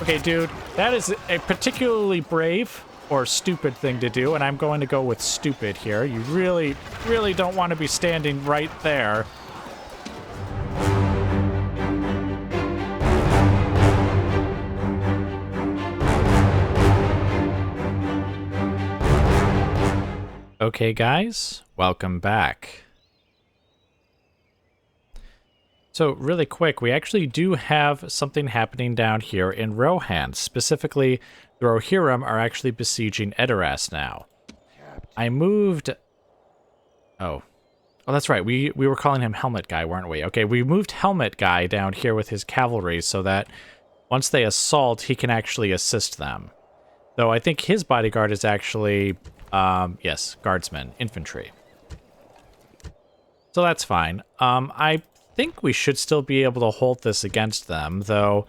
Okay, dude, that is a particularly brave or stupid thing to do, and I'm going to go with stupid here. You really, really don't want to be standing right there. Okay, guys, welcome back. So really quick, we actually do have something happening down here in Rohan. Specifically, the Rohirrim are actually besieging Edoras now. I moved... Oh, that's right. We were calling him Helmet Guy, weren't we? Okay, we moved Helmet Guy down here with his cavalry so that once they assault, he can actually assist them. Though I think his bodyguard is actually, yes, guardsmen, infantry. So that's fine. I think we should still be able to hold this against them, though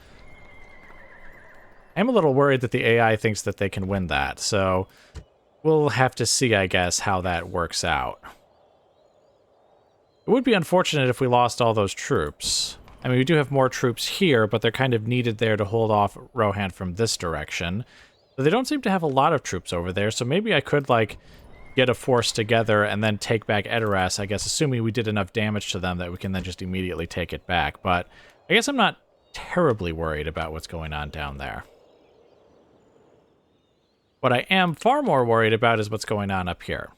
I'm a little worried that the AI thinks that they can win that, so we'll have to see, I guess, how that works out. It would be unfortunate if we lost all those troops. I mean, we do have more troops here, but they're kind of needed there to hold off Rohan from this direction. But they don't seem to have a lot of troops over there, so maybe I could, like, get a force together and then take back Edoras, I guess, assuming we did enough damage to them that we can then just immediately take it back. But I guess I'm not terribly worried about what's going on down there. What I am far more worried about is what's going on up here.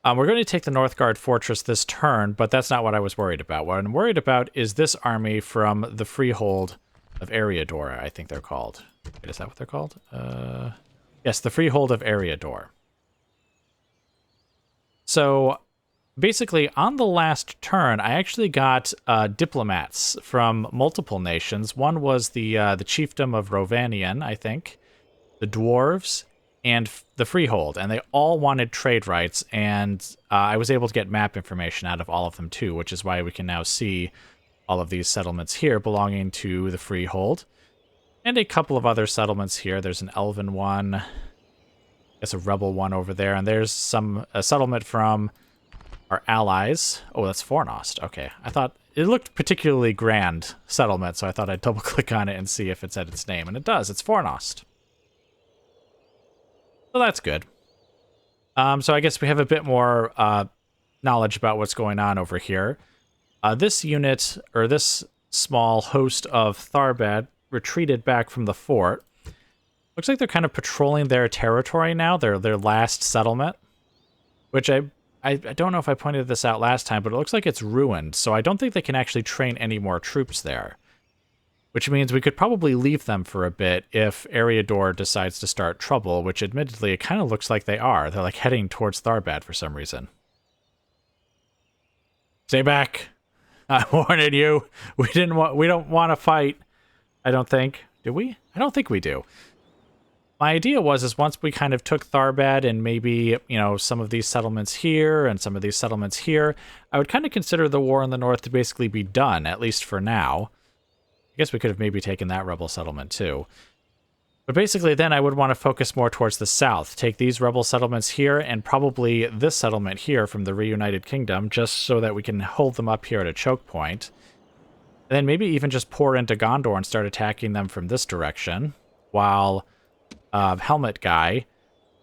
We're going to take the Northguard fortress this turn, but that's not what I was worried about. What I'm worried about is this army from the Freehold of Eriador, I think they're called. Wait, is that what they're called? Yes, the Freehold of Eriador. So, basically, on the last turn, I actually got diplomats from multiple nations. One was the Chiefdom of Rovanian, I think, the Dwarves, and the Freehold, and they all wanted trade rights, and I was able to get map information out of all of them too, which is why we can now see all of these settlements here belonging to the Freehold, and a couple of other settlements here. There's an Elven one, I guess a Rebel one over there, and there's a settlement from our allies. Oh, that's Fornost. Okay, I thought it looked particularly grand settlement, so I thought I'd double click on it and see if it said its name, and it does. It's Fornost. So that's good. So I guess we have a bit more knowledge about what's going on over here. This unit, or this small host of Tharbad, retreated back from the fort. Looks like they're kind of patrolling their territory now, their last settlement. Which I don't know if I pointed this out last time, but it looks like it's ruined, so I don't think they can actually train any more troops there. Which means we could probably leave them for a bit if Eriador decides to start trouble, which admittedly it kind of looks like they are. They're like heading towards Tharbad for some reason. Stay back. I warned you. We don't want to fight. I don't think. Do we? I don't think we do. My idea was once we kind of took Tharbad and maybe, you know, some of these settlements here and some of these settlements here, I would kind of consider the war in the north to basically be done, at least for now. I guess we could have maybe taken that rebel settlement too. But basically then I would want to focus more towards the south. Take these rebel settlements here and probably this settlement here from the reunited kingdom, just so that we can hold them up here at a choke point. And then maybe even just pour into Gondor and start attacking them from this direction, while Helmet Guy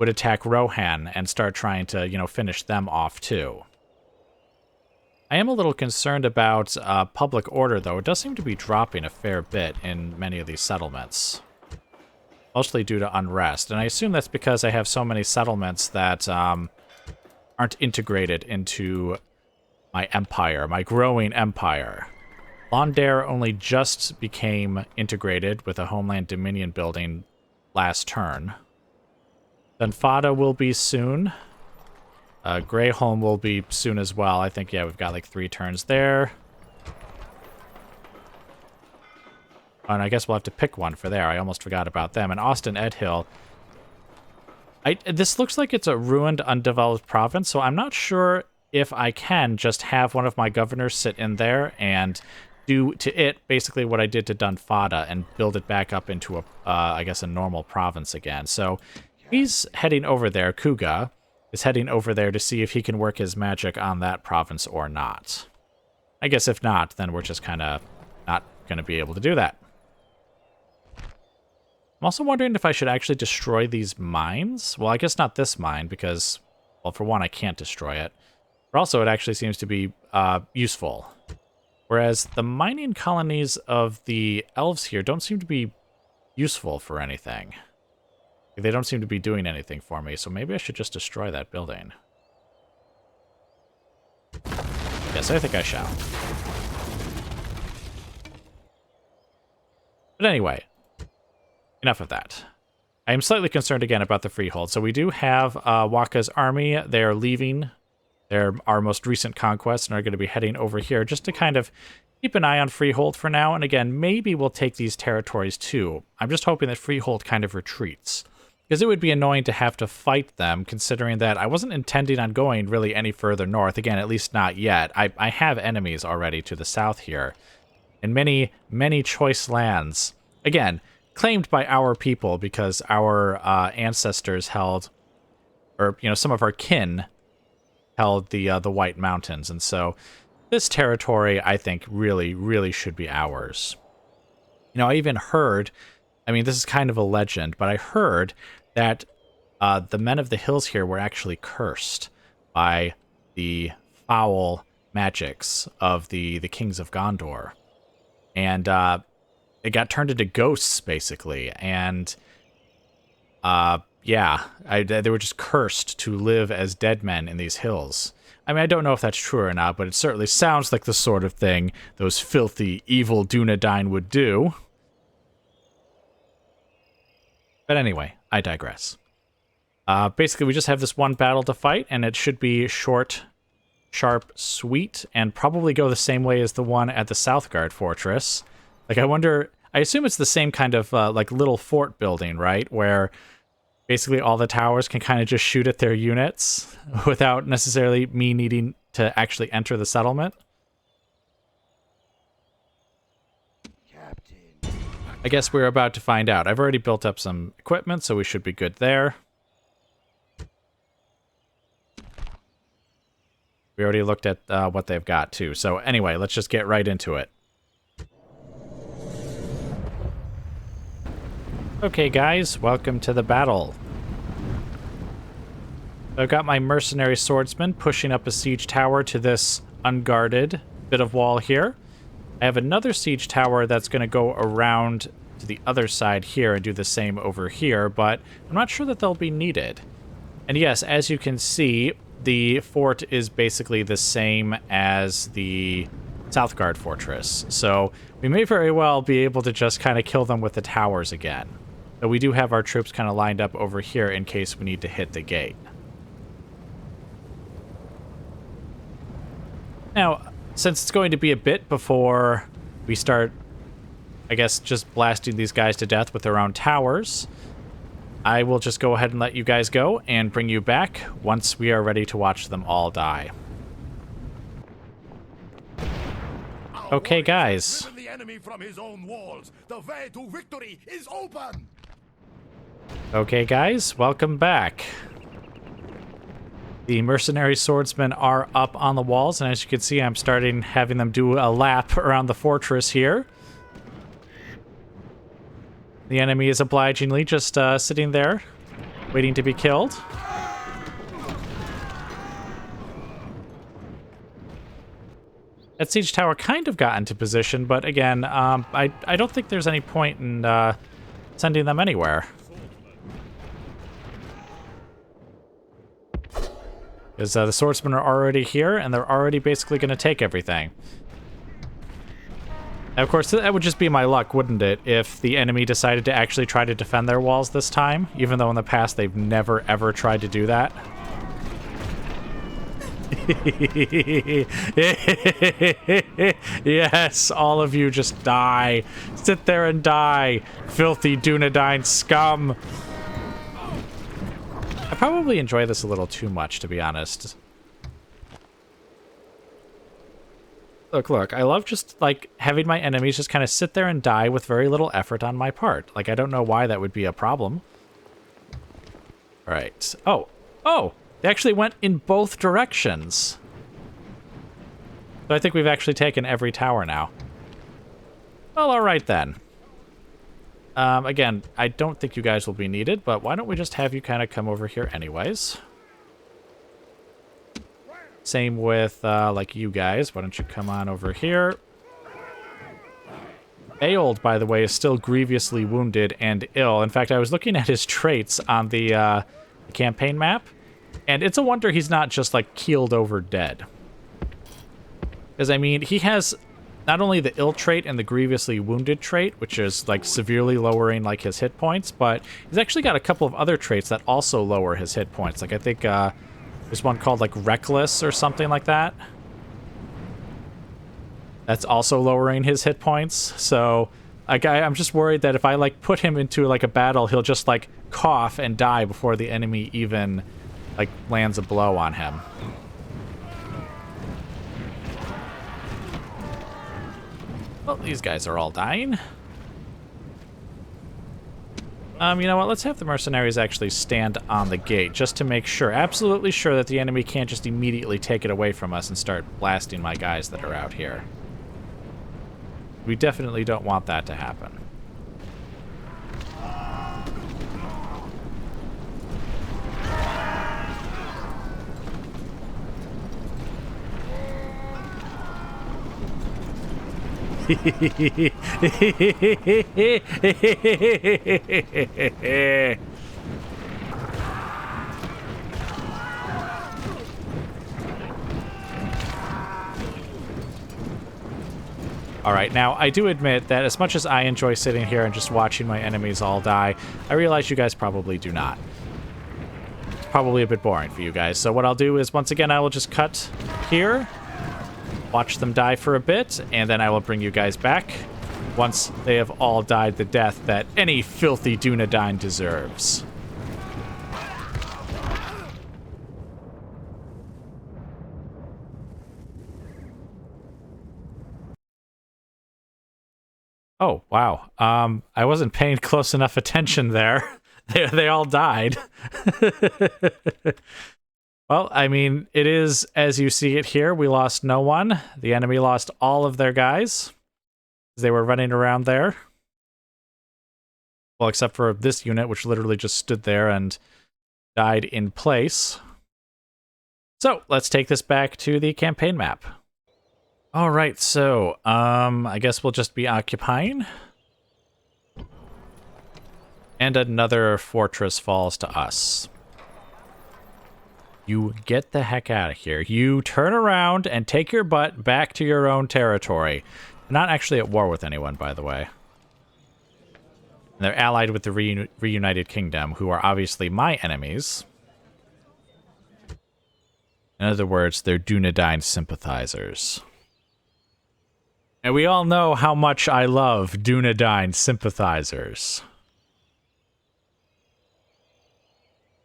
would attack Rohan and start trying to, you know, finish them off too. I am a little concerned about public order, though. It does seem to be dropping a fair bit in many of these settlements. Mostly due to unrest. And I assume that's because I have so many settlements that aren't integrated into my empire, my growing empire. Londare only just became integrated with a Homeland Dominion building last turn. Then Folde will be soon. Greyholm will be soon as well. I think, yeah, we've got like 3 turns there. And I guess we'll have to pick one for there. I almost forgot about them. And Austin Edhill. This looks like it's a ruined, undeveloped province, so I'm not sure if I can just have one of my governors sit in there and do to it basically what I did to Dunfada and build it back up into I guess a normal province again. So he's heading over there, Kuga is heading over there to see if he can work his magic on that province or not. I guess if not, then we're just kind of not going to be able to do that. I'm also wondering if I should actually destroy these mines. Well, I guess not this mine because, well, for one, I can't destroy it. But also, it actually seems to be useful. Whereas the mining colonies of the elves here don't seem to be useful for anything. They don't seem to be doing anything for me, so maybe I should just destroy that building. Yes, I think I shall. But anyway, enough of that. I am slightly concerned again about the freehold. So we do have Waka's army. They're leaving. They're our most recent conquest and are going to be heading over here just to kind of keep an eye on freehold for now. And again, maybe we'll take these territories too. I'm just hoping that freehold kind of retreats, because it would be annoying to have to fight them, considering that I wasn't intending on going really any further north. Again, at least not yet. I have enemies already to the south here, and many, many choice lands. Again, claimed by our people because our ancestors held, or, you know, some of our kin held the White Mountains. And so this territory, I think, really, really should be ours. You know, I even heard, I mean, this is kind of a legend, but I heard that the men of the hills here were actually cursed by the foul magics of the kings of Gondor. And it got turned into ghosts, basically. And yeah, they were just cursed to live as dead men in these hills. I mean, I don't know if that's true or not, but it certainly sounds like the sort of thing those filthy, evil Dunedain would do. But anyway, I digress. Basically, we just have this one battle to fight, and it should be short, sharp, sweet, and probably go the same way as the one at the Southguard fortress. Like, I wonder, I assume it's the same kind of, like, little fort building, right? Where basically all the towers can kind of just shoot at their units without necessarily me needing to actually enter the settlement. Captain. I guess we're about to find out. I've already built up some equipment, so we should be good there. We already looked at what they've got, too. So anyway, let's just get right into it. Okay, guys, welcome to the battle. I've got my mercenary swordsman pushing up a siege tower to this unguarded bit of wall here. I have another siege tower that's going to go around to the other side here and do the same over here, but I'm not sure that they'll be needed. And yes, as you can see, the fort is basically the same as the Southguard fortress, so we may very well be able to just kind of kill them with the towers again. But we do have our troops kind of lined up over here in case we need to hit the gate. Now, since it's going to be a bit before we start, I guess, just blasting these guys to death with their own towers, I will just go ahead and let you guys go and bring you back once we are ready to watch them all die. Okay, guys. The enemy from his own walls. The way to victory is open. Okay, guys, welcome back. The mercenary swordsmen are up on the walls, and as you can see, I'm starting having them do a lap around the fortress here. The enemy is obligingly just sitting there, waiting to be killed. That siege tower kind of got into position, but again, I don't think there's any point in sending them anywhere. Because the swordsmen are already here, and they're already basically going to take everything. And of course, that would just be my luck, wouldn't it, if the enemy decided to actually try to defend their walls this time, even though in the past they've never, ever tried to do that. Yes, all of you just die. Sit there and die, filthy Dunedain scum. I probably enjoy this a little too much, to be honest. Look, I love just, like, having my enemies just kind of sit there and die with very little effort on my part. Like, I don't know why that would be a problem. Alright. Oh! They actually went in both directions. So I think we've actually taken every tower now. Well, alright then. Again, I don't think you guys will be needed, but why don't we just have you kind of come over here anyways? Same with, like, you guys. Why don't you come on over here? Aold, by the way, is still grievously wounded and ill. In fact, I was looking at his traits on the campaign map, and it's a wonder he's not just, like, keeled over dead. Because, I mean, he has not only the ill trait and the grievously wounded trait, which is, like, severely lowering, like, his hit points, but he's actually got a couple of other traits that also lower his hit points. Like, I think, there's one called, like, Reckless or something like that. That's also lowering his hit points. So, like, I'm just worried that if I, like, put him into, like, a battle, he'll just, like, cough and die before the enemy even, like, lands a blow on him. Well, these guys are all dying. You know what? Let's have the mercenaries actually stand on the gate just to make sure, absolutely sure that the enemy can't just immediately take it away from us and start blasting my guys that are out here. We definitely don't want that to happen. Alright, now, I do admit that as much as I enjoy sitting here and just watching my enemies all die, I realize you guys probably do not. It's probably a bit boring for you guys, so what I'll do is, once again, I will just cut here, watch them die for a bit, and then I will bring you guys back once they have all died the death that any filthy Dunedain deserves. Oh, wow. I wasn't paying close enough attention there. They all died. Well, I mean, it is as you see it here. We lost no one. The enemy lost all of their guys. They were running around there. Well, except for this unit, which literally just stood there and died in place. So, let's take this back to the campaign map. All right, so, I guess we'll just be occupying. And another fortress falls to us. You get the heck out of here. You turn around and take your butt back to your own territory. They're not actually at war with anyone, by the way. And they're allied with the Reunited Kingdom, who are obviously my enemies. In other words, they're Dunedain sympathizers. And we all know how much I love Dunedain sympathizers.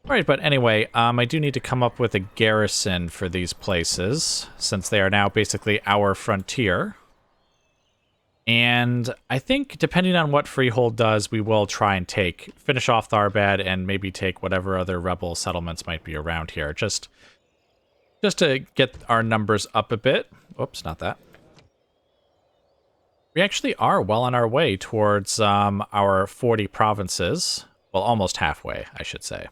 Alright, but anyway, I do need to come up with a garrison for these places, since they are now basically our frontier. And I think, depending on what Freehold does, we will try and finish off Tharbad and maybe take whatever other rebel settlements might be around here, just to get our numbers up a bit. Oops, not that. We actually are well on our way towards our 40 provinces. Well, almost halfway, I should say.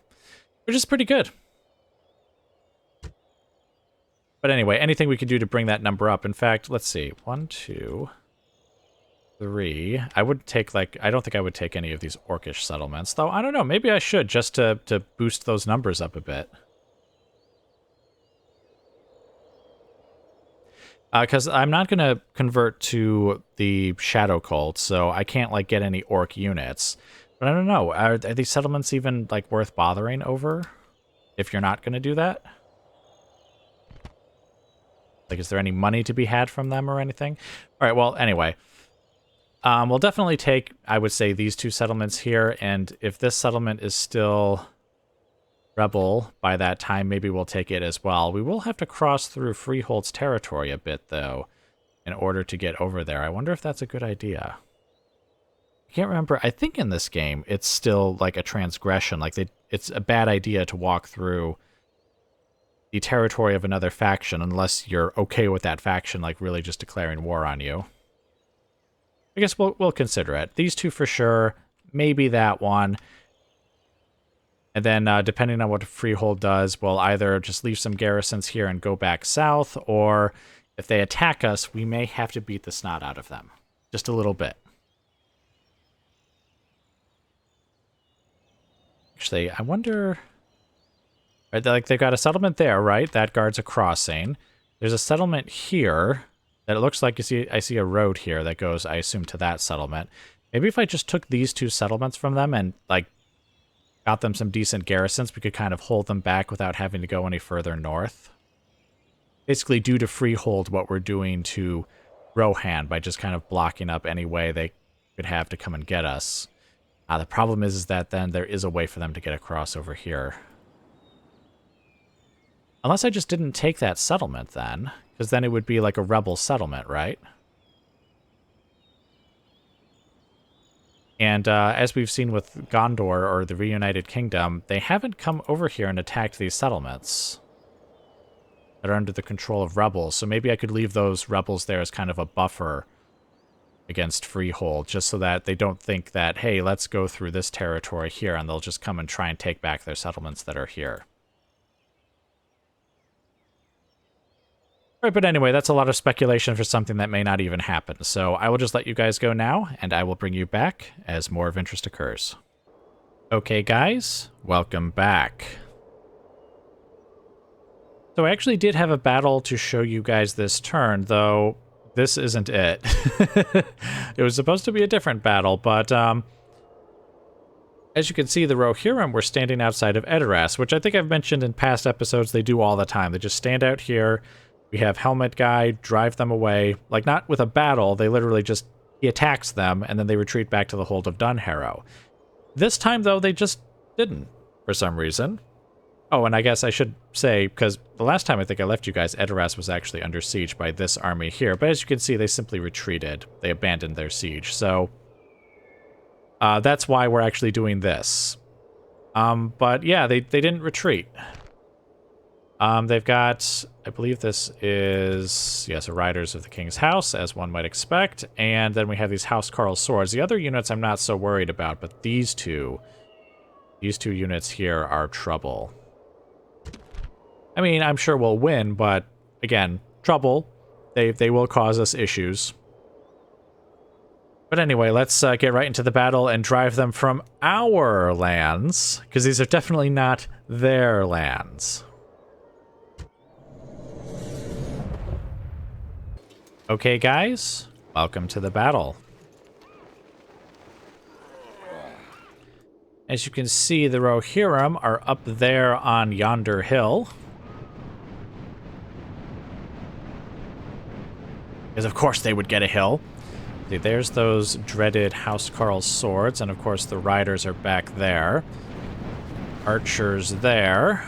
Which is pretty good. But anyway, anything we can do to bring that number up. In fact, let's see. 1, 2, 3. I would take, like, I don't think I would take any of these Orcish settlements. Though, I don't know. Maybe I should, just to boost those numbers up a bit. Because I'm not going to convert to the Shadow Cult, so I can't, like, get any Orc units. But I don't know, are these settlements even, like, worth bothering over if you're not going to do that? Like, is there any money to be had from them or anything? All right, well, anyway. We'll definitely take, I would say, these two settlements here, and if this settlement is still rebel by that time, maybe we'll take it as well. We will have to cross through Freehold's territory a bit, though, in order to get over there. I wonder if that's a good idea. I can't remember. I think in this game it's still like a transgression. Like it's a bad idea to walk through the territory of another faction unless you're okay with that faction, like, really just declaring war on you. I guess we'll consider it. These two for sure. maybe that one. And then depending on what Freehold does, we'll either just leave some garrisons here and go back south, or if they attack us, we may have to beat the snot out of them. Just a little bit. Actually, I wonder... Right, like they've got a settlement there, right? That guards a crossing. There's a settlement here that it looks like I see a road here that goes, I assume, to that settlement. Maybe if I just took these two settlements from them and, like, got them some decent garrisons, we could kind of hold them back without having to go any further north. Basically, due to Freehold, what we're doing to Rohan by just kind of blocking up any way they could have to come and get us. The problem is that then there is a way for them to get across over here. Unless I just didn't take that settlement then, because then it would be like a rebel settlement, right? And as we've seen with Gondor, or the Reunited Kingdom, they haven't come over here and attacked these settlements that are under the control of rebels. So maybe I could leave those rebels there as kind of a buffer against Freehold, just so that they don't think that, hey, let's go through this territory here, and they'll just come and try and take back their settlements that are here. Right, but anyway, that's a lot of speculation for something that may not even happen. So I will just let you guys go now, and I will bring you back as more of interest occurs. Okay, guys, welcome back. So I actually did have a battle to show you guys this turn, though this isn't it. It was supposed to be a different battle, but as you can see, the Rohirrim were standing outside of Edoras, which I think I've mentioned in past episodes they do all the time. They just stand out here. We have Helmet Guy drive them away, like not with a battle, they literally just, he attacks them, and then they retreat back to the hold of Dunharrow. This time, though, they just didn't, for some reason. Oh, and I guess I should say, because the last time I think I left you guys, Edoras was actually under siege by this army here, but as you can see, they simply retreated. They abandoned their siege, so that's why we're actually doing this. But yeah, they didn't retreat. They've got, I believe this is, yes, a Riders of the King's House, as one might expect. And then we have these Housecarl swords. The other units I'm not so worried about, but these two units here are trouble. I mean, I'm sure we'll win, but again, trouble. They will cause us issues. But anyway, let's get right into the battle and drive them from our lands, because these are definitely not their lands. Okay, guys, welcome to the battle. As you can see, the Rohirrim are up there on yonder hill. Because of course they would get a hill. See, there's those dreaded Housecarl swords, and of course the riders are back there. Archers there.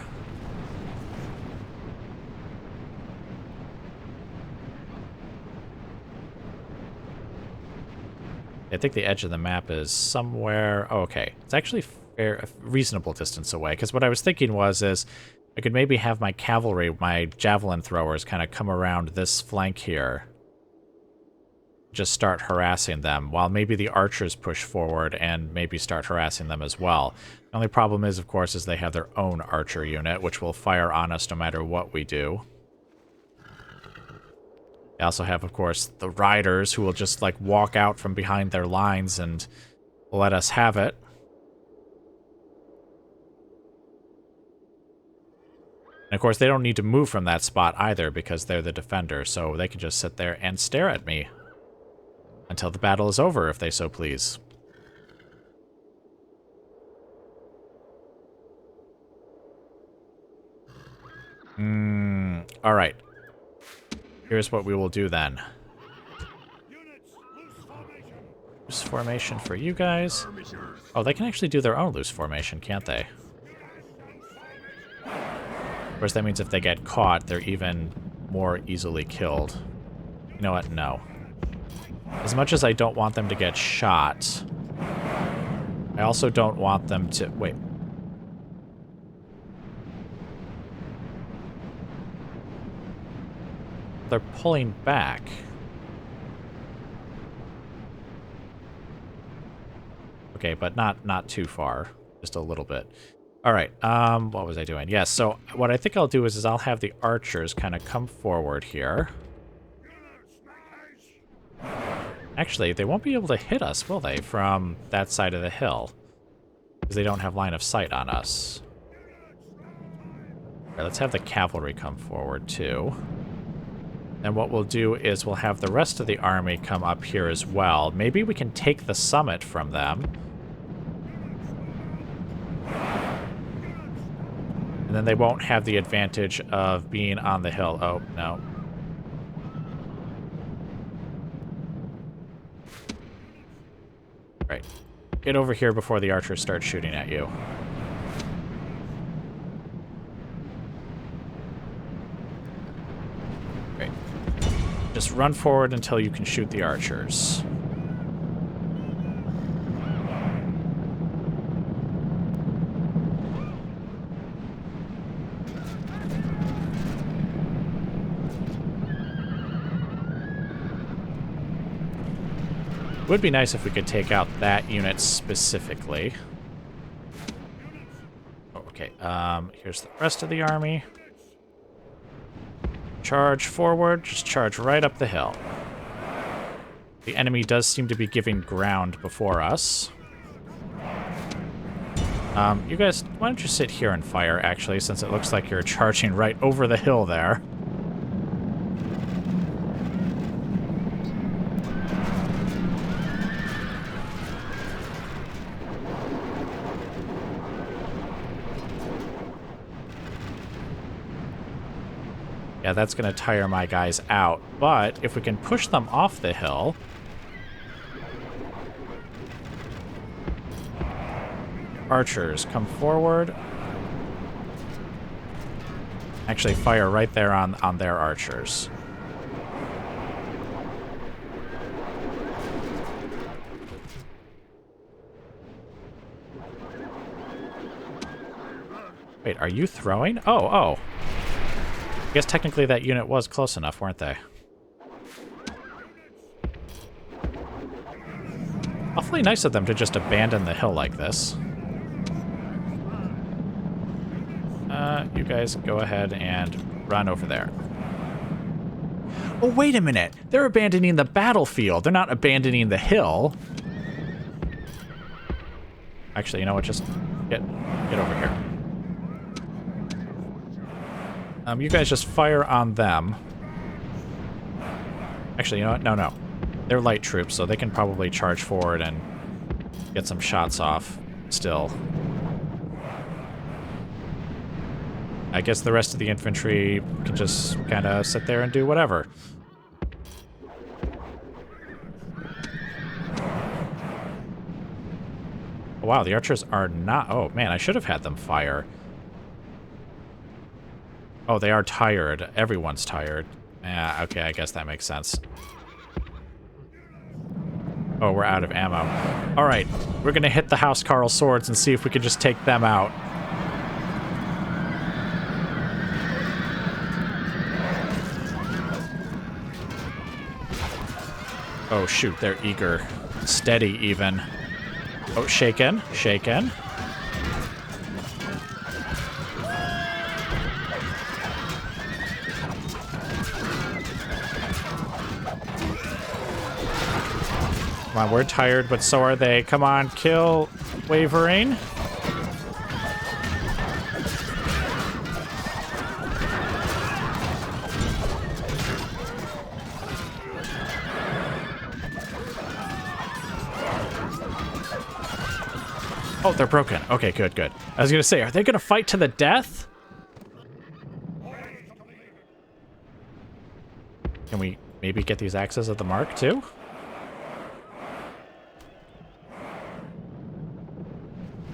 I think the edge of the map is somewhere... Oh, okay. It's actually a reasonable distance away, because what I was thinking was I could maybe have my cavalry, my javelin throwers, kind of come around this flank here. Just start harassing them, while maybe the archers push forward and maybe start harassing them as well. The only problem is, of course, is they have their own archer unit, which will fire on us no matter what we do. They also have, of course, the riders who will just, like, walk out from behind their lines and let us have it. And, of course, they don't need to move from that spot either because they're the defender, so they can just sit there and stare at me until the battle is over, if they so please. Alright. Here's what we will do then. Loose formation for you guys. Oh, they can actually do their own loose formation, can't they? Of course, that means if they get caught, they're even more easily killed. You know what? No. As much as I don't want them to get shot, I also don't want them to... Wait. They're pulling back. Okay, but not too far. Just a little bit. All right. What was I doing? Yes. So what I think I'll do is I'll have the archers kind of come forward here. Actually, they won't be able to hit us, will they, from that side of the hill? Because they don't have line of sight on us. All right, let's have the cavalry come forward, too. And what we'll do is we'll have the rest of the army come up here as well. Maybe we can take the summit from them. And then they won't have the advantage of being on the hill. Oh, no. Right. Get over here before the archers start shooting at you. Great. Just run forward until you can shoot the archers. It would be nice if we could take out that unit specifically. Oh, okay, here's the rest of the army. Charge forward, just charge right up the hill. The enemy does seem to be giving ground before us. You guys, why don't you sit here and fire, actually, since it looks like you're charging right over the hill there. Yeah, that's going to tire my guys out, but if we can push them off the hill... Archers, come forward. Actually, fire right there on their archers. Wait, are you throwing? Oh. I guess technically that unit was close enough, weren't they? Awfully nice of them to just abandon the hill like this. You guys go ahead and run over there. Oh, wait a minute! They're abandoning the battlefield. They're not abandoning the hill. Actually, you know what? Just get over here. You guys just fire on them. Actually, you know what? No. They're light troops, so they can probably charge forward and get some shots off still. I guess the rest of the infantry can just kind of sit there and do whatever. Oh, wow, the archers are not... Oh, man, I should have had them fire. Oh, they are tired. Everyone's tired. Yeah, okay, I guess that makes sense. Oh, we're out of ammo. All right, we're going to hit the Housecarl swords and see if we can just take them out. Oh, shoot, they're eager. Steady, even. Oh, shaken. Come on, we're tired, but so are they. Come on, kill Wavering. Oh, they're broken. Okay, good. I was gonna say, are they gonna fight to the death? Can we maybe get these axes at the mark, too?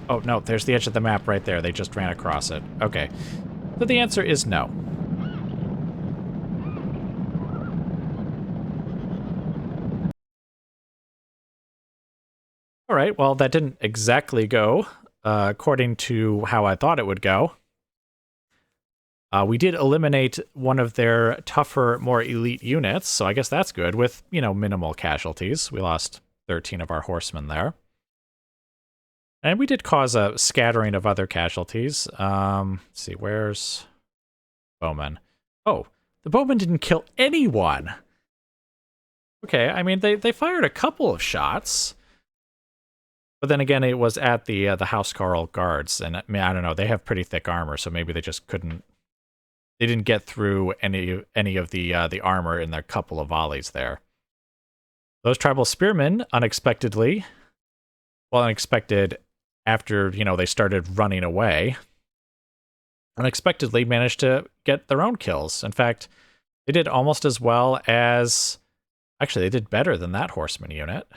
Oh, no, there's the edge of the map right there. They just ran across it. Okay. So the answer is no. All right, well, that didn't exactly go according to how I thought it would go. We did eliminate one of their tougher, more elite units, so I guess that's good with, minimal casualties. We lost 13 of our horsemen there. And we did cause a scattering of other casualties. Let's see, where's Bowman? Oh, the Bowman didn't kill anyone! Okay, I mean, they fired a couple of shots. But then again, it was at the Housecarl guards, and I mean, I don't know, they have pretty thick armor, so maybe they just couldn't... They didn't get through any of the armor in their couple of volleys there. Those tribal spearmen, unexpected after, you know, they started running away, unexpectedly managed to get their own kills. In fact, they did almost as well as... Actually, they did better than that horseman unit.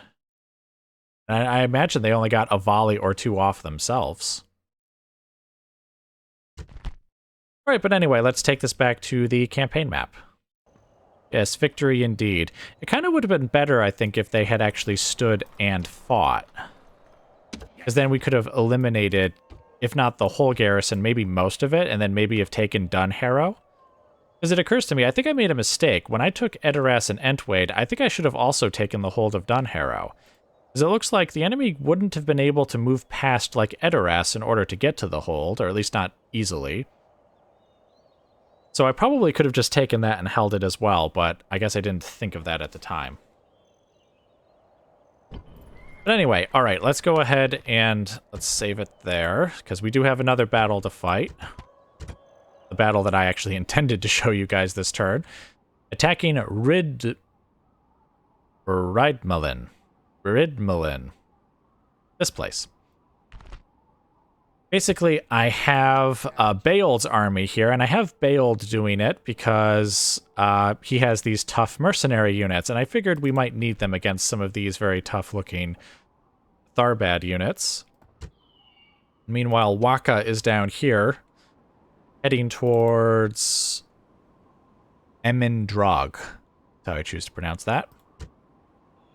And I imagine they only got a volley or two off themselves. Alright, but anyway, let's take this back to the campaign map. Yes, victory indeed. It kind of would have been better, I think, if they had actually stood and fought. Because then we could have eliminated, if not the whole garrison, maybe most of it, and then maybe have taken Dunharrow. Because it occurs to me, I think I made a mistake. When I took Edoras and Entwade, I think I should have also taken the hold of Dunharrow. Because it looks like the enemy wouldn't have been able to move past, like, Edoras in order to get to the hold, or at least not easily. So I probably could have just taken that and held it as well, but I guess I didn't think of that at the time. But anyway, alright, let's go ahead and let's save it there, because we do have another battle to fight. The battle that I actually intended to show you guys this turn. Attacking Ridhmallen. This place. Basically, I have Beold's army here, and I have Beold doing it because he has these tough mercenary units, and I figured we might need them against some of these very tough-looking Tharbad units. Meanwhile, Waka is down here, heading towards Emindrog. That's how I choose to pronounce that.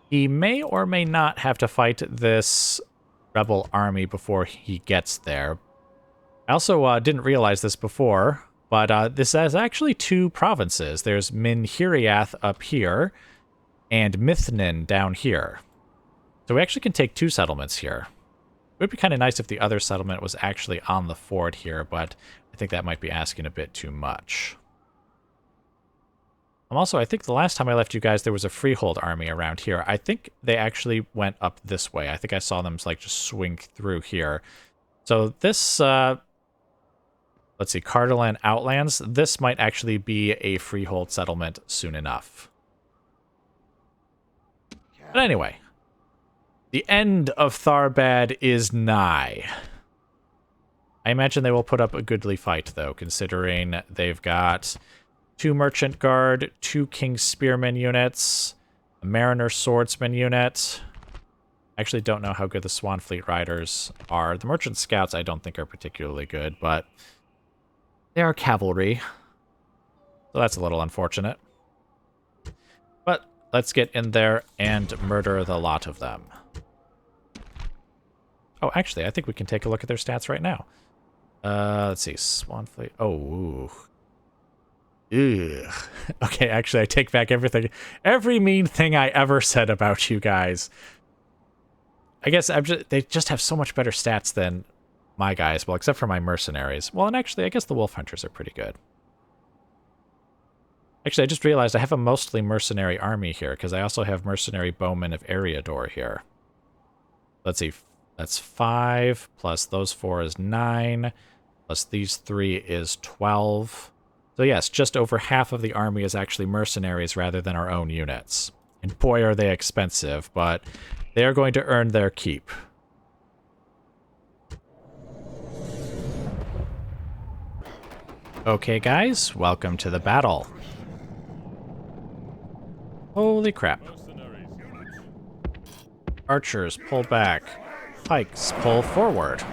He may or may not have to fight this rebel army before he gets there. I also didn't realize this before, but this has actually two provinces. There's Minhiriath up here, and Mithnin down here. So we actually can take two settlements here. It would be kind of nice if the other settlement was actually on the ford here, but I think that might be asking a bit too much. I think the last time I left you guys, there was a freehold army around here. I think they actually went up this way. I think I saw them like just swing through here. So this, let's see, Cardolan Outlands, this might actually be a freehold settlement soon enough. But anyway, the end of Tharbad is nigh. I imagine they will put up a goodly fight, though, considering they've got 2 Merchant Guard, 2 King's Spearmen units, a Mariner Swordsman unit. I actually don't know how good the Swanfleet Riders are. The Merchant Scouts I don't think are particularly good, but they are cavalry. So that's a little unfortunate. But let's get in there and murder the lot of them. Oh, actually, I think we can take a look at their stats right now. Let's see, Swanfleet. Oh, ooh. Ugh. Okay, actually, I take back everything. Every mean thing I ever said about you guys. I guess they just have so much better stats than my guys. Well, except for my mercenaries. Well, and actually, I guess the wolf hunters are pretty good. Actually, I just realized I have a mostly mercenary army here, because I also have mercenary bowmen of Eriador here. Let's see. That's 5, plus those 4 is 9, plus these 3 is 12. So yes, just over half of the army is actually mercenaries rather than our own units. And boy, are they expensive, but they are going to earn their keep. Okay, guys, welcome to the battle. Holy crap. Archers, pull back. Pikes, pull forward.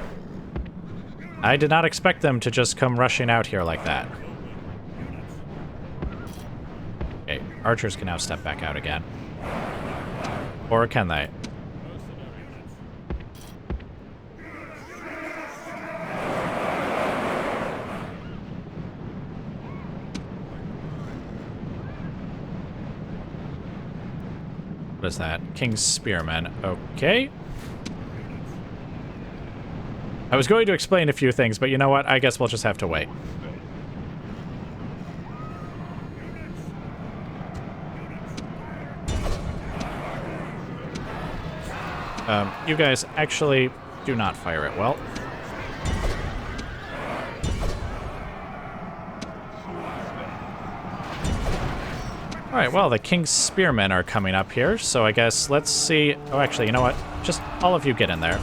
I did not expect them to just come rushing out here like that. Okay, archers can now step back out again. Or can they? What is that? King's Spearmen. Okay. I was going to explain a few things, but you know what? I guess we'll just have to wait. You guys actually do not fire it well. Alright, well, the King's Spearmen are coming up here, so I guess let's see... Oh, actually, you know what? Just all of you get in there.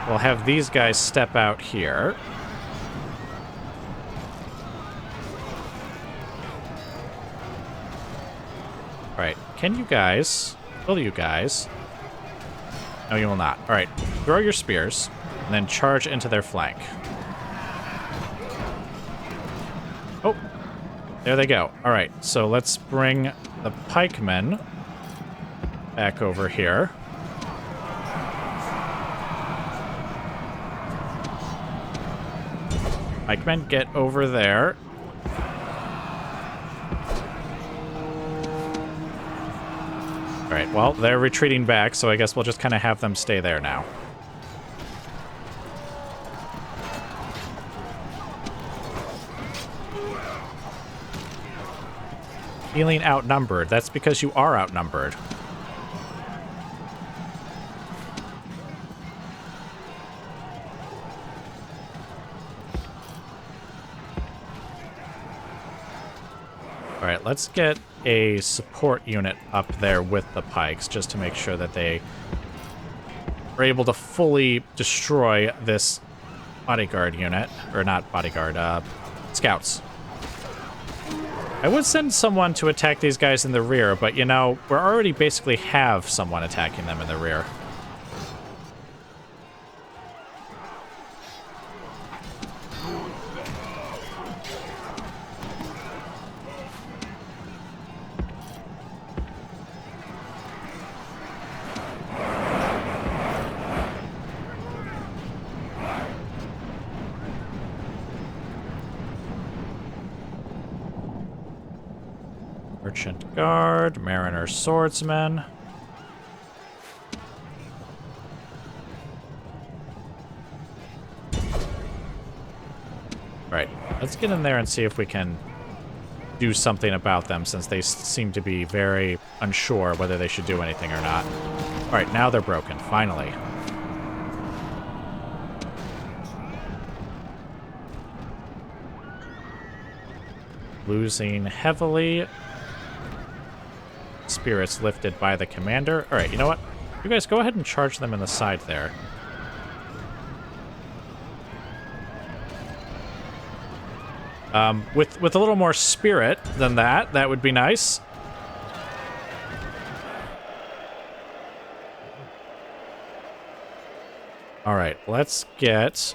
We'll have these guys step out here. Alright, can you guys... Will you guys... No, you will not. Alright, throw your spears, and then charge into their flank. Oh, there they go. Alright, so let's bring the pikemen back over here. Pikemen, get over there. Alright, well, they're retreating back, so I guess we'll just kind of have them stay there now. Feeling outnumbered. That's because you are outnumbered. Alright, let's get a support unit up there with the pikes, just to make sure that they are able to fully destroy this bodyguard unit. Or not bodyguard, scouts. I would send someone to attack these guys in the rear, but you know, we already basically have someone attacking them in the rear. Merchant Guard, Mariner Swordsmen. Right, let's get in there and see if we can do something about them, since they seem to be very unsure whether they should do anything or not. Alright, now they're broken, finally. Losing heavily. Spirits lifted by the commander. Alright, you know what? You guys go ahead and charge them in the side there. With a little more spirit than that, that would be nice. Alright, let's get...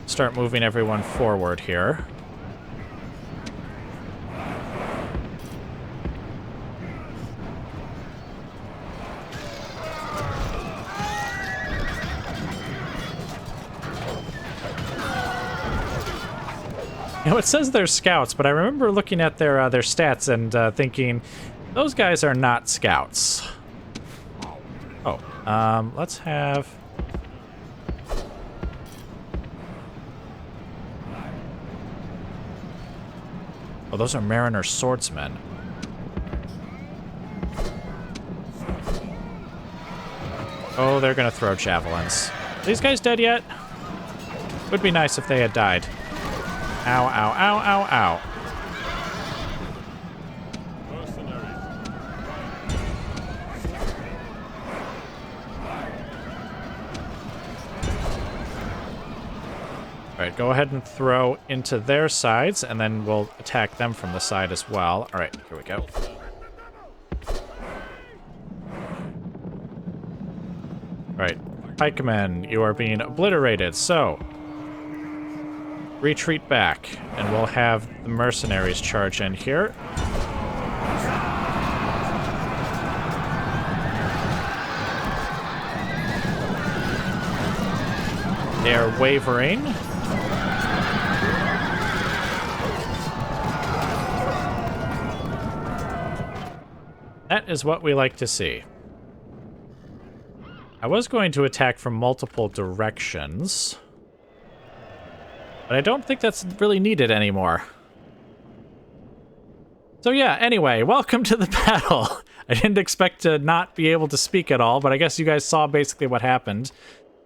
Start moving everyone forward here. You know, it says they're scouts, but I remember looking at their stats and thinking, those guys are not scouts. Oh, let's have... Oh, those are Mariner Swordsmen. Oh, they're gonna throw javelins. Are these guys dead yet? Would be nice if they had died. Ow, ow, ow, ow, ow. Alright, go ahead and throw into their sides, and then we'll attack them from the side as well. Alright, here we go. Alright, pikemen, you are being obliterated, so... retreat back, and we'll have the mercenaries charge in here. They're wavering. That is what we like to see. I was going to attack from multiple directions, but I don't think that's really needed anymore. So yeah, anyway, welcome to the battle. I didn't expect to not be able to speak at all, but I guess you guys saw basically what happened.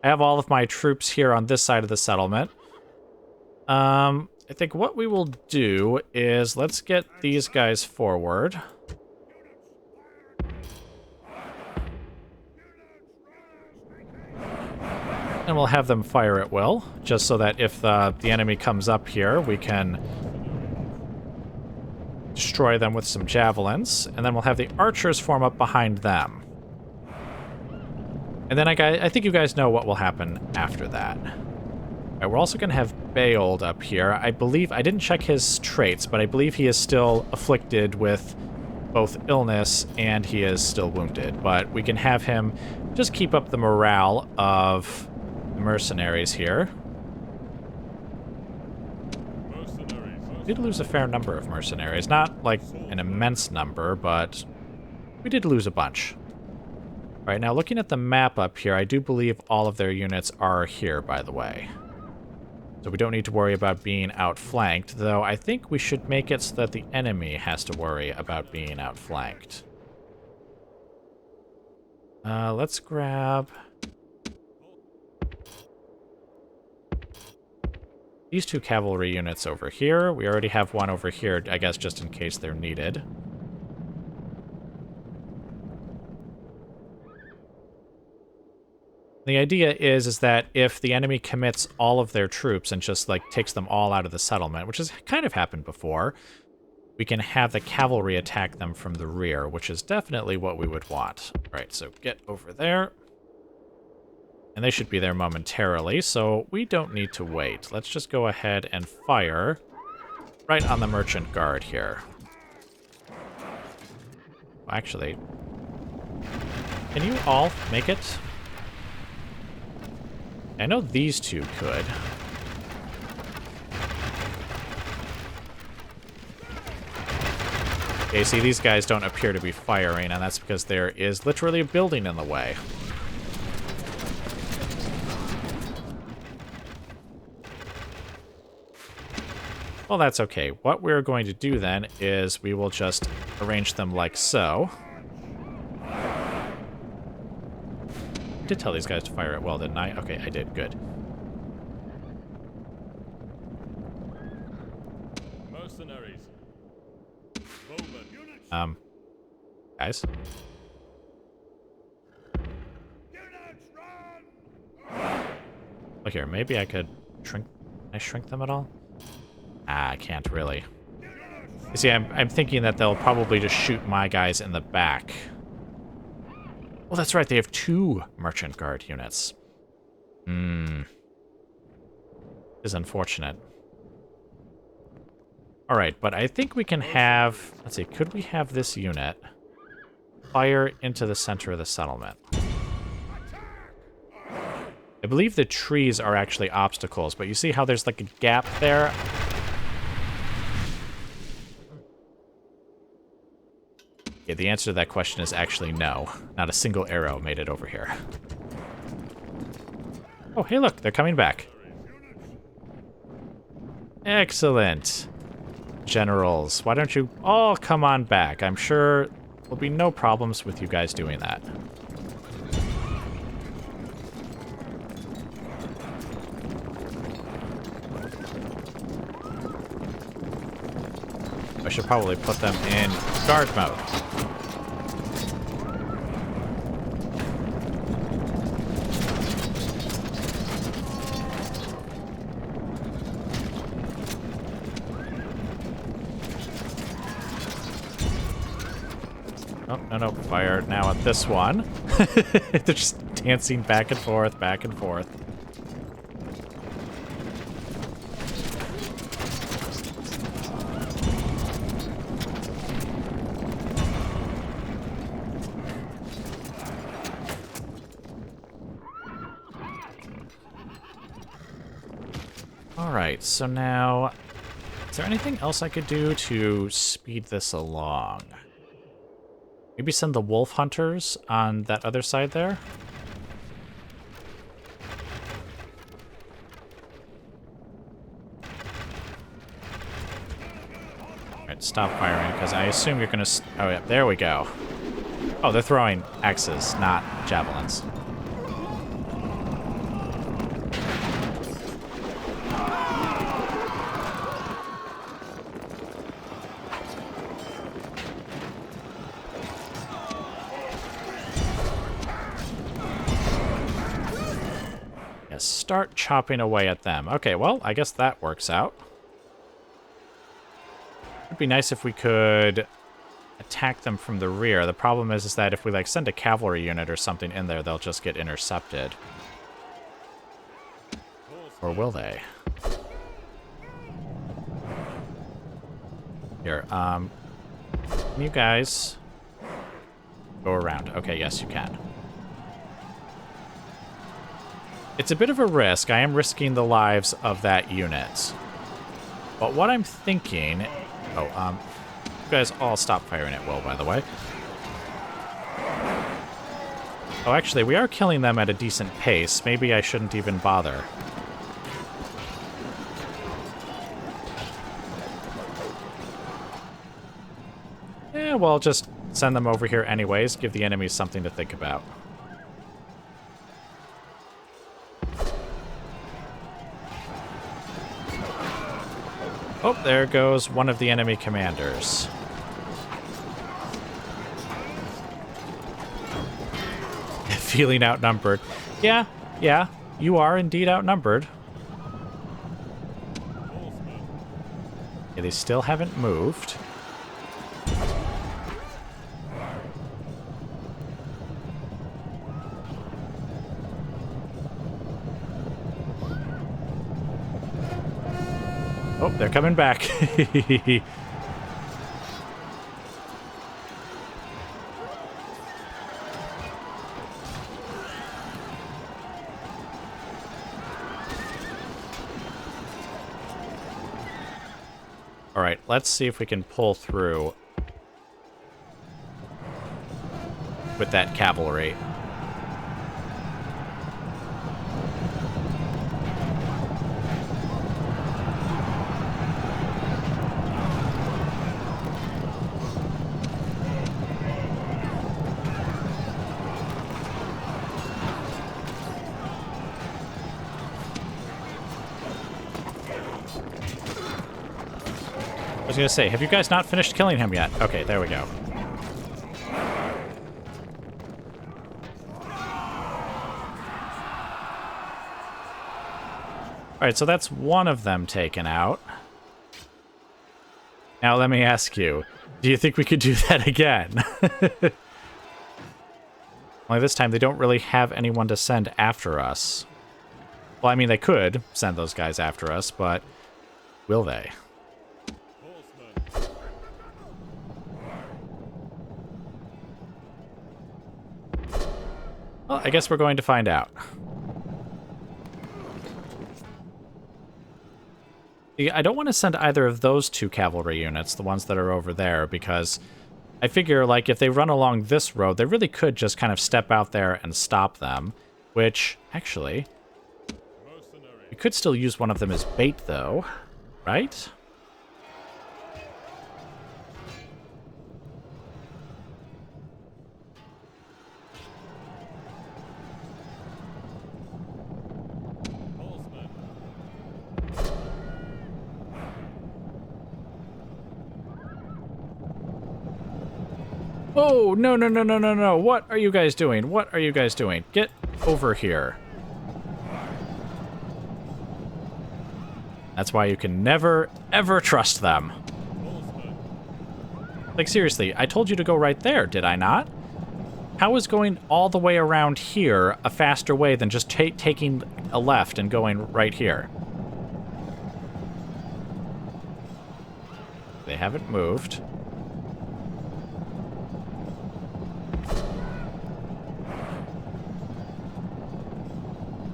I have all of my troops here on this side of the settlement. I think what we will do is let's get these guys forward. And we'll have them fire at will, just so that if the enemy comes up here, we can destroy them with some javelins. And then we'll have the archers form up behind them. And then I think you guys know what will happen after that. All right, we're also going to have Beold up here. I believe, I didn't check his traits, but I believe he is still afflicted with both illness and he is still wounded. But we can have him just keep up the morale of the mercenaries here. We did lose a fair number of mercenaries. Not like an immense number, but we did lose a bunch. All right, now looking at the map up here, I do believe all of their units are here, by the way. So we don't need to worry about being outflanked, though I think we should make it so that the enemy has to worry about being outflanked. Let's grab these two cavalry units over here. We already have one over here, I guess, just in case they're needed. The idea is that if the enemy commits all of their troops and just, like, takes them all out of the settlement, which has kind of happened before, we can have the cavalry attack them from the rear, which is definitely what we would want. All right, so get over there. And they should be there momentarily, so we don't need to wait. Let's just go ahead and fire right on the merchant guard here. Well, actually, can you all make it? I know these two could. Okay, see, these guys don't appear to be firing, and that's because there is literally a building in the way. Well, that's okay. What we're going to do then is we will just arrange them like so. I did tell these guys to fire at will, didn't I? Okay, I did. Good. Mercenaries. Guys? Look here, maybe I could shrink... Can I shrink them at all? Ah, I can't really. You see, I'm thinking that they'll probably just shoot my guys in the back. Oh, that's right, they have 2 merchant guard units. Is unfortunate. Alright, but I think we can have... Let's see, could we have this unit fire into the center of the settlement? I believe the trees are actually obstacles, but you see how there's like a gap there? Yeah, the answer to that question is actually no. Not a single arrow made it over here. Oh, hey, look, they're coming back. Excellent. Generals, why don't you all come on back? I'm sure there'll be no problems with you guys doing that. I should probably put them in guard mode. Oh, no, fire now at this one. They're just dancing back and forth, back and forth. Alright, so now, is there anything else I could do to speed this along? Maybe send the wolf hunters on that other side there. Alright, stop firing, because I assume you're going to... Oh, yeah, there we go. Oh, they're throwing axes, not javelins. Start chopping away at them. Okay, well, I guess that works out. It'd be nice if we could attack them from the rear. The problem is that if we, like, send a cavalry unit or something in there, they'll just get intercepted. Or will they? Here, can you guys go around? Okay, yes, you can. It's a bit of a risk. I am risking the lives of that unit. But what I'm thinking... Oh, you guys all stop firing at will, by the way. Oh, actually, we are killing them at a decent pace. Maybe I shouldn't even bother. Yeah, well, just send them over here anyways. Give the enemies something to think about. Oh, there goes one of the enemy commanders. Feeling outnumbered. Yeah, you are indeed outnumbered. Yeah, they still haven't moved. Oh, they're coming back. All right, let's see if we can pull through with that cavalry. I was gonna say, have you guys not finished killing him yet? Okay, there we go. Alright, so that's one of them taken out. Now let me ask you, do you think we could do that again? Only this time they don't really have anyone to send after us. Well, I mean, they could send those guys after us, but will they? Well, I guess we're going to find out. I don't want to send either of those two cavalry units, the ones that are over there, because I figure, like, if they run along this road, they really could just kind of step out there and stop them, which, actually, we could still use one of them as bait, though, right? Oh, no, no, no, no, no, no. What are you guys doing? What are you guys doing? Get over here. That's why you can never, ever trust them. Like, seriously, I told you to go right there, did I not? How is going all the way around here a faster way than just taking a left and going right here? They haven't moved.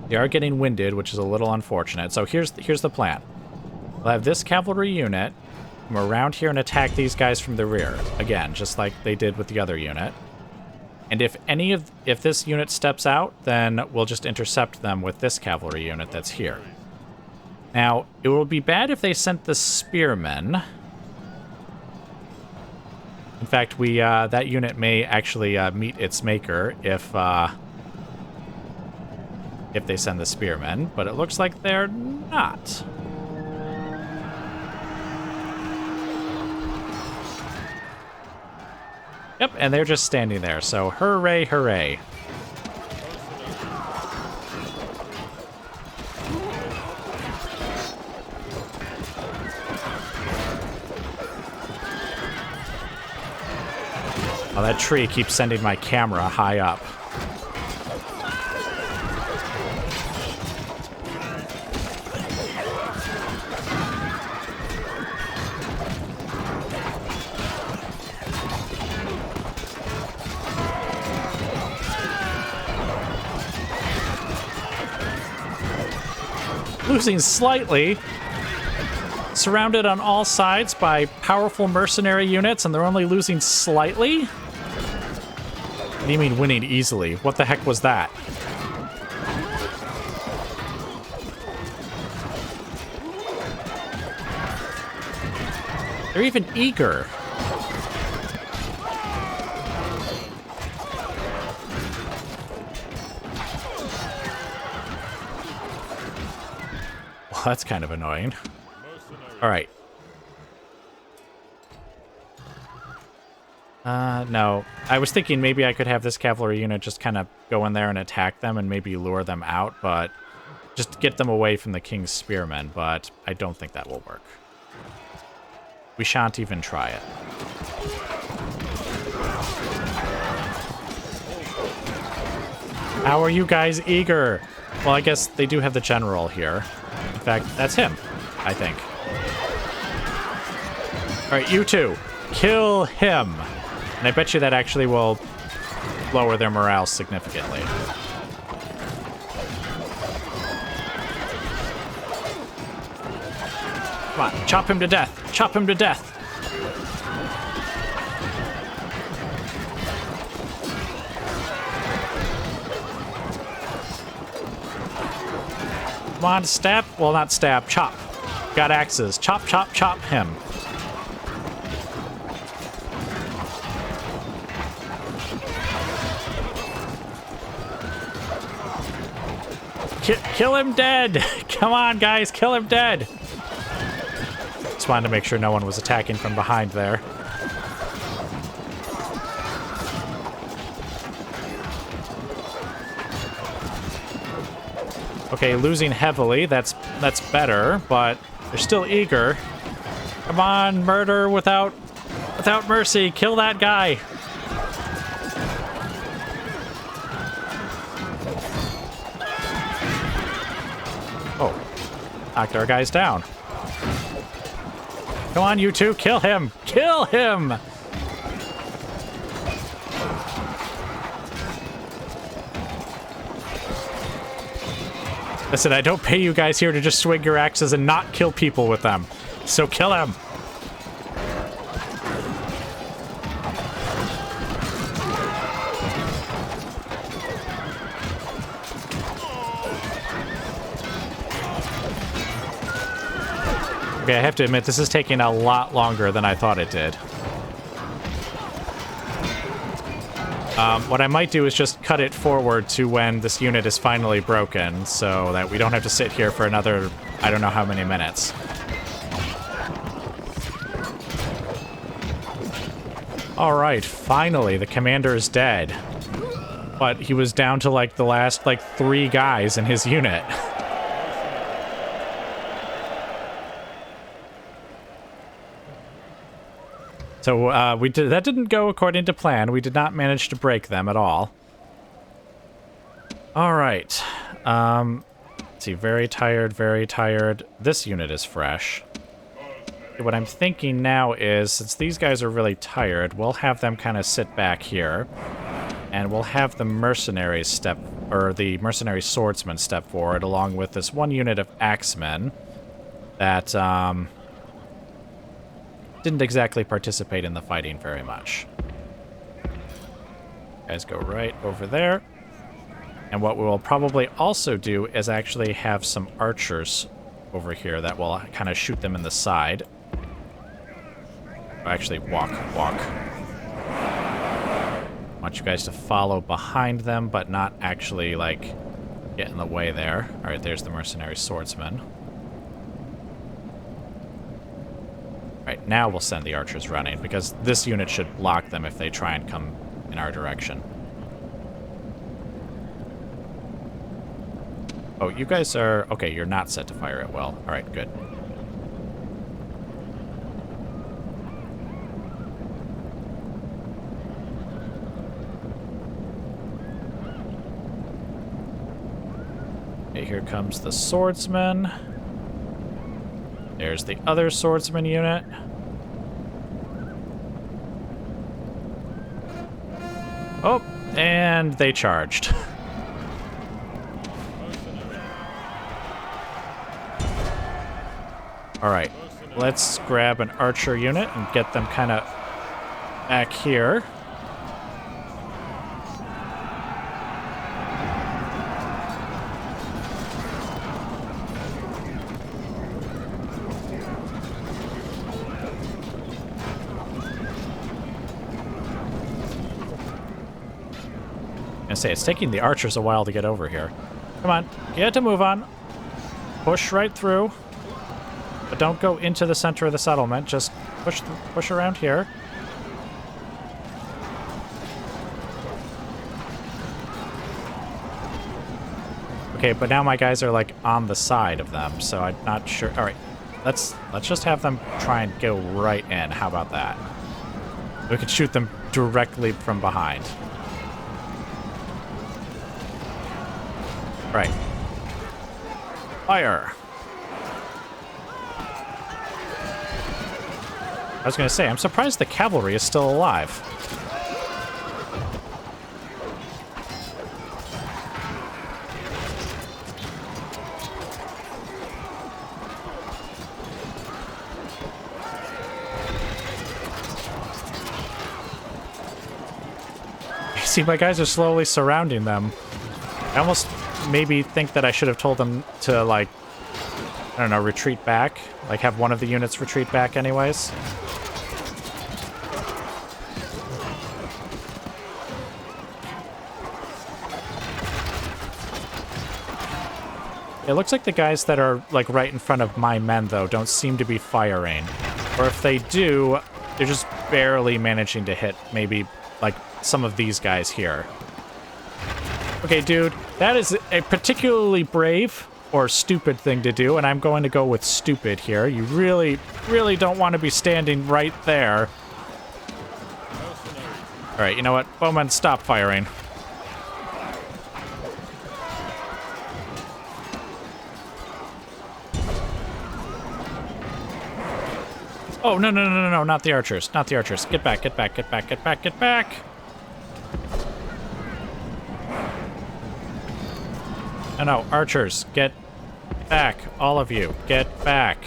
They are getting winded, which is a little unfortunate. So here's the plan. We'll have this cavalry unit come around here and attack these guys from the rear. Again, just like they did with the other unit. And if this unit steps out, then we'll just intercept them with this cavalry unit that's here. Now, it would be bad if they sent the spearmen. In fact, that unit may actually meet its maker if they send the spearmen, but it looks like they're not. Yep, and they're just standing there, so hooray, hooray. Oh, that tree keeps sending my camera high up. Losing slightly. Surrounded on all sides by powerful mercenary units, and they're only losing slightly? What do you mean winning easily? What the heck was that? They're even eager. Well, that's kind of annoying. All right. No. I was thinking maybe I could have this cavalry unit just kind of go in there and attack them and maybe lure them out, but just get them away from the king's spearmen, but I don't think that will work. We shan't even try it. How are you guys eager? Well, I guess they do have the general here. In fact, that's him, I think. All right, you two, kill him. And I bet you that actually will lower their morale significantly. Come on, chop him to death. Chop him to death. Come on, stab. Well, not stab, chop. Got axes. Chop, chop, chop him. Kill him dead! Come on, guys, kill him dead! Just wanted to make sure no one was attacking from behind there. Okay, losing heavily, that's better, but they're still eager. Come on, murder without mercy, kill that guy! Oh, knocked our guys down. Come on, you two, kill him! Kill him! Listen, I don't pay you guys here to just swing your axes and not kill people with them. So kill him! Okay, I have to admit, this is taking a lot longer than I thought it did. What I might do is just cut it forward to when this unit is finally broken, so that we don't have to sit here for another, I don't know how many minutes. Alright, finally, the commander is dead. But he was down to, like, the last, like, 3 guys in his unit. So that didn't go according to plan. We did not manage to break them at all. All right. Let's see. Very tired, very tired. This unit is fresh. What I'm thinking now is, since these guys are really tired, we'll have them kind of sit back here. And we'll have the mercenaries the mercenary swordsmen step forward, along with this one unit of axemen that, didn't exactly participate in the fighting very much. Guys go right over there. And what we will probably also do is actually have some archers over here that will kind of shoot them in the side. Actually, walk. I want you guys to follow behind them, but not actually, like, get in the way there. All right, there's the mercenary swordsman. All right, now we'll send the archers running, because this unit should block them if they try and come in our direction. Oh, you guys are... Okay, you're not set to fire at will. All right, good. Okay, here comes the swordsman. There's the other swordsman unit. Oh, and they charged. All right, let's grab an archer unit and get them kind of back here. I say it's taking the archers a while to get over here. Come on, get to move on. Push right through. But don't go into the center of the settlement. Just push around here. Okay, but now my guys are like on the side of them, so I'm not sure. All right, let's just have them try and go right in. How about that? We could shoot them directly from behind. Right. Fire. I was going to say, I'm surprised the cavalry is still alive. See, my guys are slowly surrounding them. I almost maybe think that I should have told them to, like, I don't know, retreat back. Like, have one of the units retreat back anyways. It looks like the guys that are, like, right in front of my men, though, don't seem to be firing. Or if they do, they're just barely managing to hit maybe, like, some of these guys here. Okay, dude, that is a particularly brave or stupid thing to do, and I'm going to go with stupid here. You really, really don't want to be standing right there. All right, you know what? Bowman, stop firing. Oh, no, not the archers. Not the archers. Get back, get back, get back, get back, get back. No, archers, get back. All of you, get back.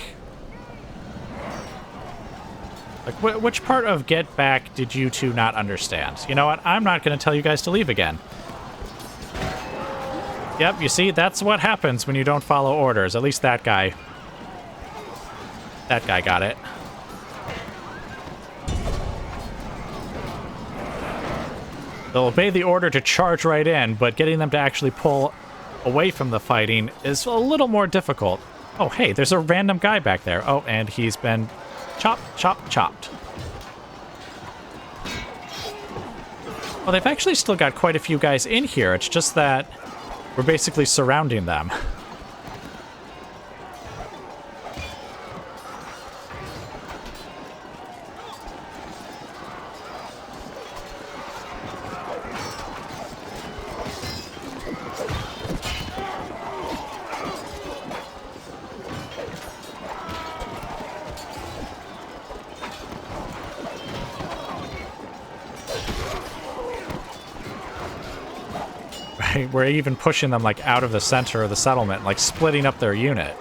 Like, which part of get back did you two not understand? You know what? I'm not going to tell you guys to leave again. Yep, you see, that's what happens when you don't follow orders. At least that guy. That guy got it. They'll obey the order to charge right in, but getting them to actually pull away from the fighting is a little more difficult. Oh, hey, there's a random guy back there. Oh, and he's been chopped. Well, they've actually still got quite a few guys in here. It's just that we're basically surrounding them. We're even pushing them, like, out of the center of the settlement, like, splitting up their unit.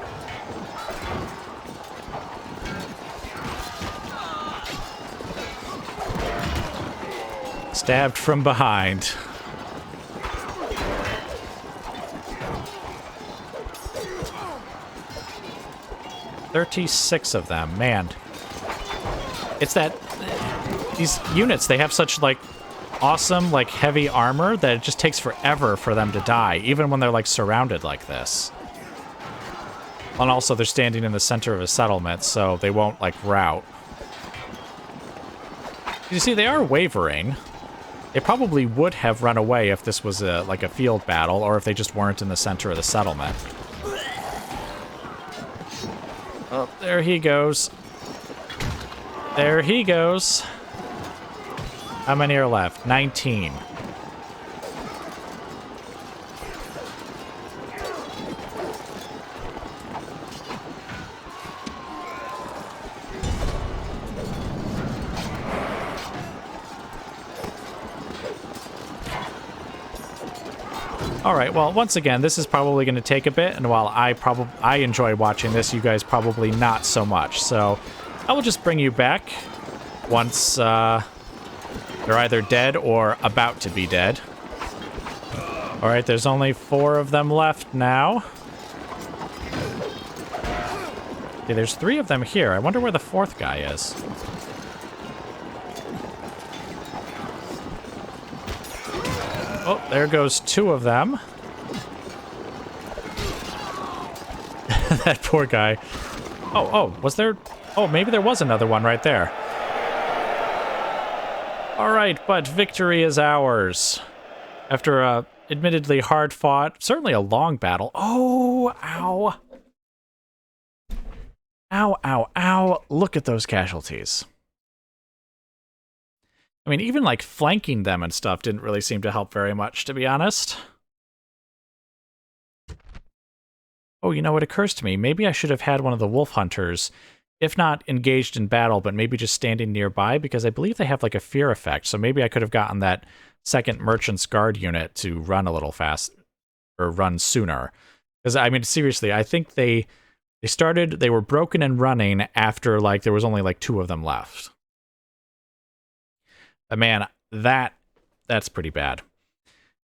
Stabbed from behind. "36 of them, man." It's that these units, they have such like awesome like heavy armor that it just takes forever for them to die, even when they're like surrounded like this. And also they're standing in the center of a settlement, so they won't like rout. You see, they are wavering. They probably would have run away if this was like a field battle, or if they just weren't in the center of the settlement. Oh, there he goes. There he goes. How many are left? 19. All right, well, once again, this is probably going to take a bit, and while I enjoy watching this, you guys probably not so much. So I will just bring you back once they're either dead or about to be dead. All right, there's only 4 of them left now. Okay, there's 3 of them here. I wonder where the 4th guy is. Oh, there goes 2 of them. That poor guy. Oh, was there... Oh, maybe there was another one right there. All right, but victory is ours. After a admittedly hard-fought, certainly a long battle. Oh, ow. Ow, ow, ow. Look at those casualties. I mean, even, like, flanking them and stuff didn't really seem to help very much, to be honest. Oh, you know, it occurs to me, maybe I should have had one of the wolf hunters, if not engaged in battle, but maybe just standing nearby, because I believe they have, like, a fear effect, so maybe I could have gotten that second Merchant's Guard unit to run a little fast, or run sooner. Because, I mean, seriously, I think they were broken and running after, like, there was only, like, 2 of them left. But man, that's pretty bad.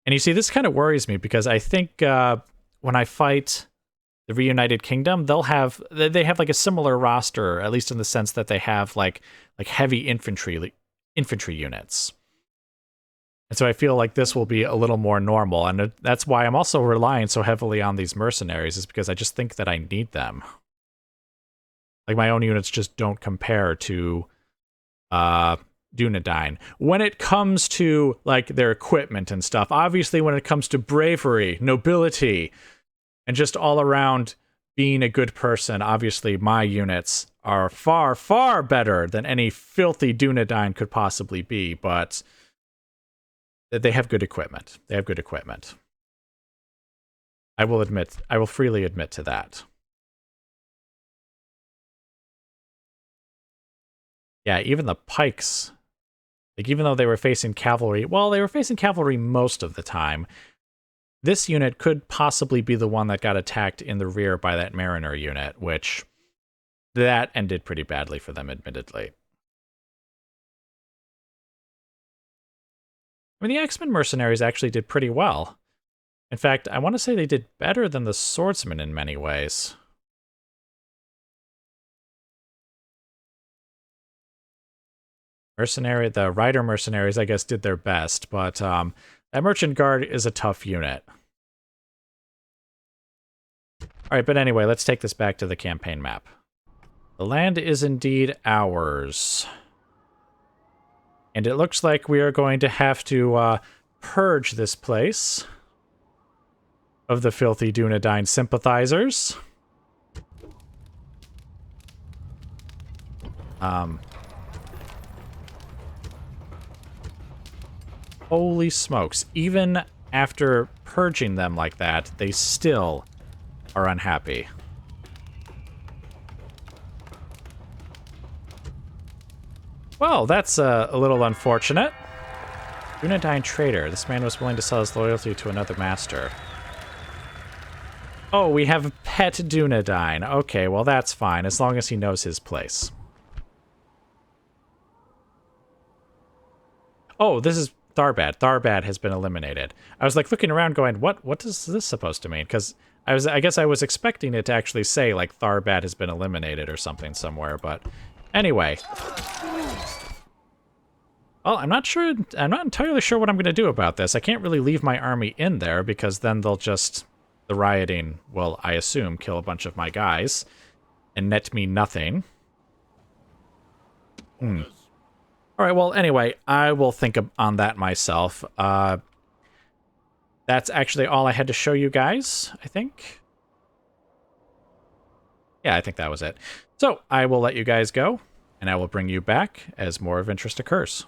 And you see, this kind of worries me because I think when I fight the Reunited Kingdom, they have like a similar roster, at least in the sense that they have like heavy infantry units. And so I feel like this will be a little more normal, and that's why I'm also relying so heavily on these mercenaries, is because I just think that I need them. Like, my own units just don't compare to Dunedain. When it comes to, like, their equipment and stuff, obviously when it comes to bravery, nobility, and just all around being a good person, obviously my units are far, far better than any filthy Dunedain could possibly be, but they have good equipment. They have good equipment. I will freely admit to that. Yeah, even the pikes, like, even though they were facing cavalry, well, they were facing cavalry most of the time. This unit could possibly be the one that got attacked in the rear by that Mariner unit, which that ended pretty badly for them, admittedly. I mean, the X-Men mercenaries actually did pretty well. In fact, I want to say they did better than the swordsmen in many ways. The Rider mercenaries, I guess, did their best, but that Merchant Guard is a tough unit. Alright, but anyway, let's take this back to the campaign map. The land is indeed ours. And it looks like we are going to have to purge this place of the filthy Dunedain sympathizers. Holy smokes. Even after purging them like that, they still are unhappy. Well, that's a little unfortunate. Dunedain traitor. This man was willing to sell his loyalty to another master. Oh, we have a pet Dunedain. Okay, well, that's fine, as long as he knows his place. Oh, this is Tharbad. Tharbad has been eliminated. I was like looking around going, what is this supposed to mean? Because I guess I was expecting it to actually say like Tharbad has been eliminated or something somewhere, but anyway. Well, I'm not entirely sure what I'm going to do about this. I can't really leave my army in there because then the rioting will, I assume, kill a bunch of my guys and net me nothing. All right, well, anyway, I will think on that myself. That's actually all I had to show you guys, I think. Yeah, I think that was it. So I will let you guys go, and I will bring you back as more of interest occurs.